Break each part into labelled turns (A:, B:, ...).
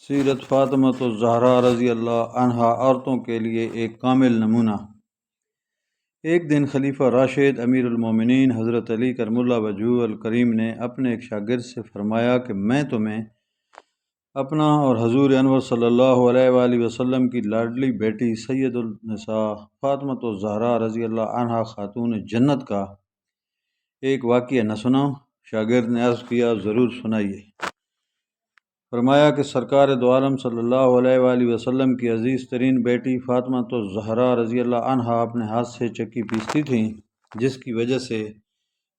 A: سیرت فاطمہ الزہرا رضی اللہ عنہا عورتوں کے لیے ایک کامل نمونہ۔ ایک دن خلیفہ راشد امیر المومنین حضرت علی کرم اللہ وجہہ الکریم نے اپنے ایک شاگرد سے فرمایا کہ میں تمہیں اپنا اور حضور انور صلی اللہ علیہ وآلہ وسلم کی لاڈلی بیٹی سید النساء فاطمہ الزہرا رضی اللہ عنہا خاتون جنت کا ایک واقعہ نہ سناؤں؟ شاگرد نے عرض کیا، ضرور سنائیے۔ فرمایا کہ سرکار دو عالم صلی اللہ علیہ وآلہ وسلم کی عزیز ترین بیٹی فاطمہ الزہرا رضی اللہ عنہا اپنے ہاتھ سے چکی پیستی تھیں، جس کی وجہ سے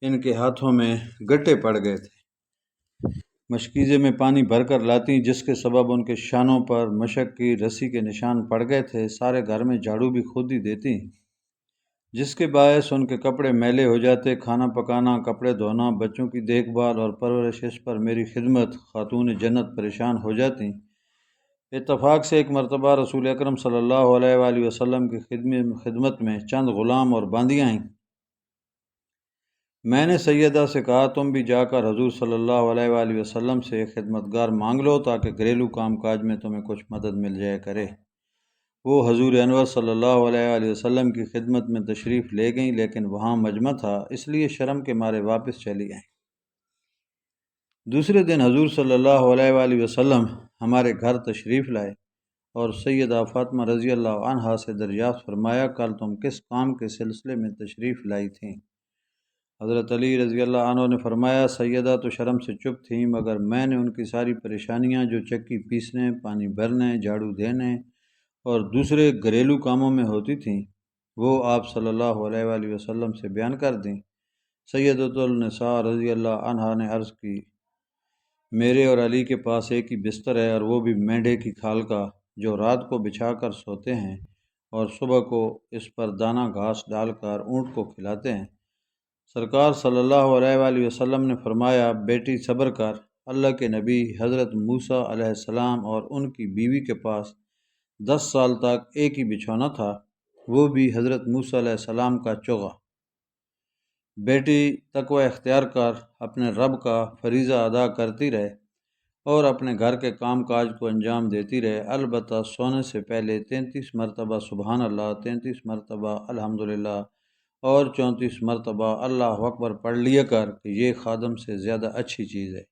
A: ان کے ہاتھوں میں گٹے پڑ گئے تھے۔ مشکیزے میں پانی بھر کر لاتی، جس کے سبب ان کے شانوں پر مشک کی رسی کے نشان پڑ گئے تھے۔ سارے گھر میں جھاڑو بھی خود ہی دیتی، جس کے باعث ان کے کپڑے میلے ہو جاتے۔ کھانا پکانا، کپڑے دھونا، بچوں کی دیکھ بھال اور پرورش، اس پر میری خدمت خاتون جنت پریشان ہو جاتی۔ اتفاق سے ایک مرتبہ رسول اکرم صلی اللہ علیہ وآلہ وسلم کی خدمت میں چند غلام اور باندیاں آئیں۔ میں نے سیدہ سے کہا، تم بھی جا کر حضور صلی اللہ علیہ وآلہ وسلم سے ایک خدمتگار مانگ لو تاکہ گھریلو کام کاج میں تمہیں کچھ مدد مل جائے کرے۔ وہ حضور انور صلی اللہ علیہ وآلہ وسلم کی خدمت میں تشریف لے گئیں، لیکن وہاں مجمع تھا، اس لیے شرم کے مارے واپس چلی آئیں۔ دوسرے دن حضور صلی اللہ علیہ وآلہ وسلم ہمارے گھر تشریف لائے اور سیدہ فاطمہ رضی اللہ عنہا سے دریافت فرمایا، کل تم کس کام کے سلسلے میں تشریف لائی تھیں؟ حضرت علی رضی اللہ عنہ نے فرمایا، سیدہ تو شرم سے چپ تھیں، مگر میں نے ان کی ساری پریشانیاں جو چکی پیسنے، پانی بھرنے، جھاڑو دینے اور دوسرے گھریلو کاموں میں ہوتی تھیں، وہ آپ صلی اللہ علیہ وآلہ وسلم سے بیان کر دیں۔ سیدۃ النساء رضی اللہ عنہا نے عرض کی، میرے اور علی کے پاس ایک ہی بستر ہے، اور وہ بھی مینڈھے کی کھال کا، جو رات کو بچھا کر سوتے ہیں اور صبح کو اس پر دانہ گھاس ڈال کر اونٹ کو کھلاتے ہیں۔ سرکار صلی اللہ علیہ وآلہ وسلم نے فرمایا، بیٹی صبر کر، اللہ کے نبی حضرت موسیٰ علیہ السلام اور ان کی بیوی کے پاس 10 سال تک ایک ہی بچھونا تھا، وہ بھی حضرت موسیٰ علیہ السلام کا چوغا۔ بیٹی تقوی اختیار کر اپنے رب کا فریضہ ادا کرتی رہے اور اپنے گھر کے کام کاج کو انجام دیتی رہے، البتہ سونے سے پہلے 33 مرتبہ سبحان اللہ، 33 مرتبہ الحمدللہ اور 34 مرتبہ اللہ اکبر پڑھ لیا کر کہ یہ خادم سے زیادہ اچھی چیز ہے۔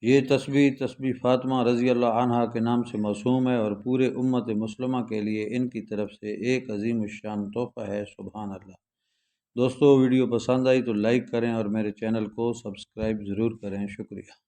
A: یہ تسبیح فاطمہ رضی اللہ عنہا کے نام سے موسوم ہے اور پورے امت مسلمہ کے لیے ان کی طرف سے ایک عظیم الشان تحفہ ہے۔ سبحان اللہ۔ دوستو، ویڈیو پسند آئی تو لائک کریں اور میرے چینل کو سبسکرائب ضرور کریں۔ شکریہ۔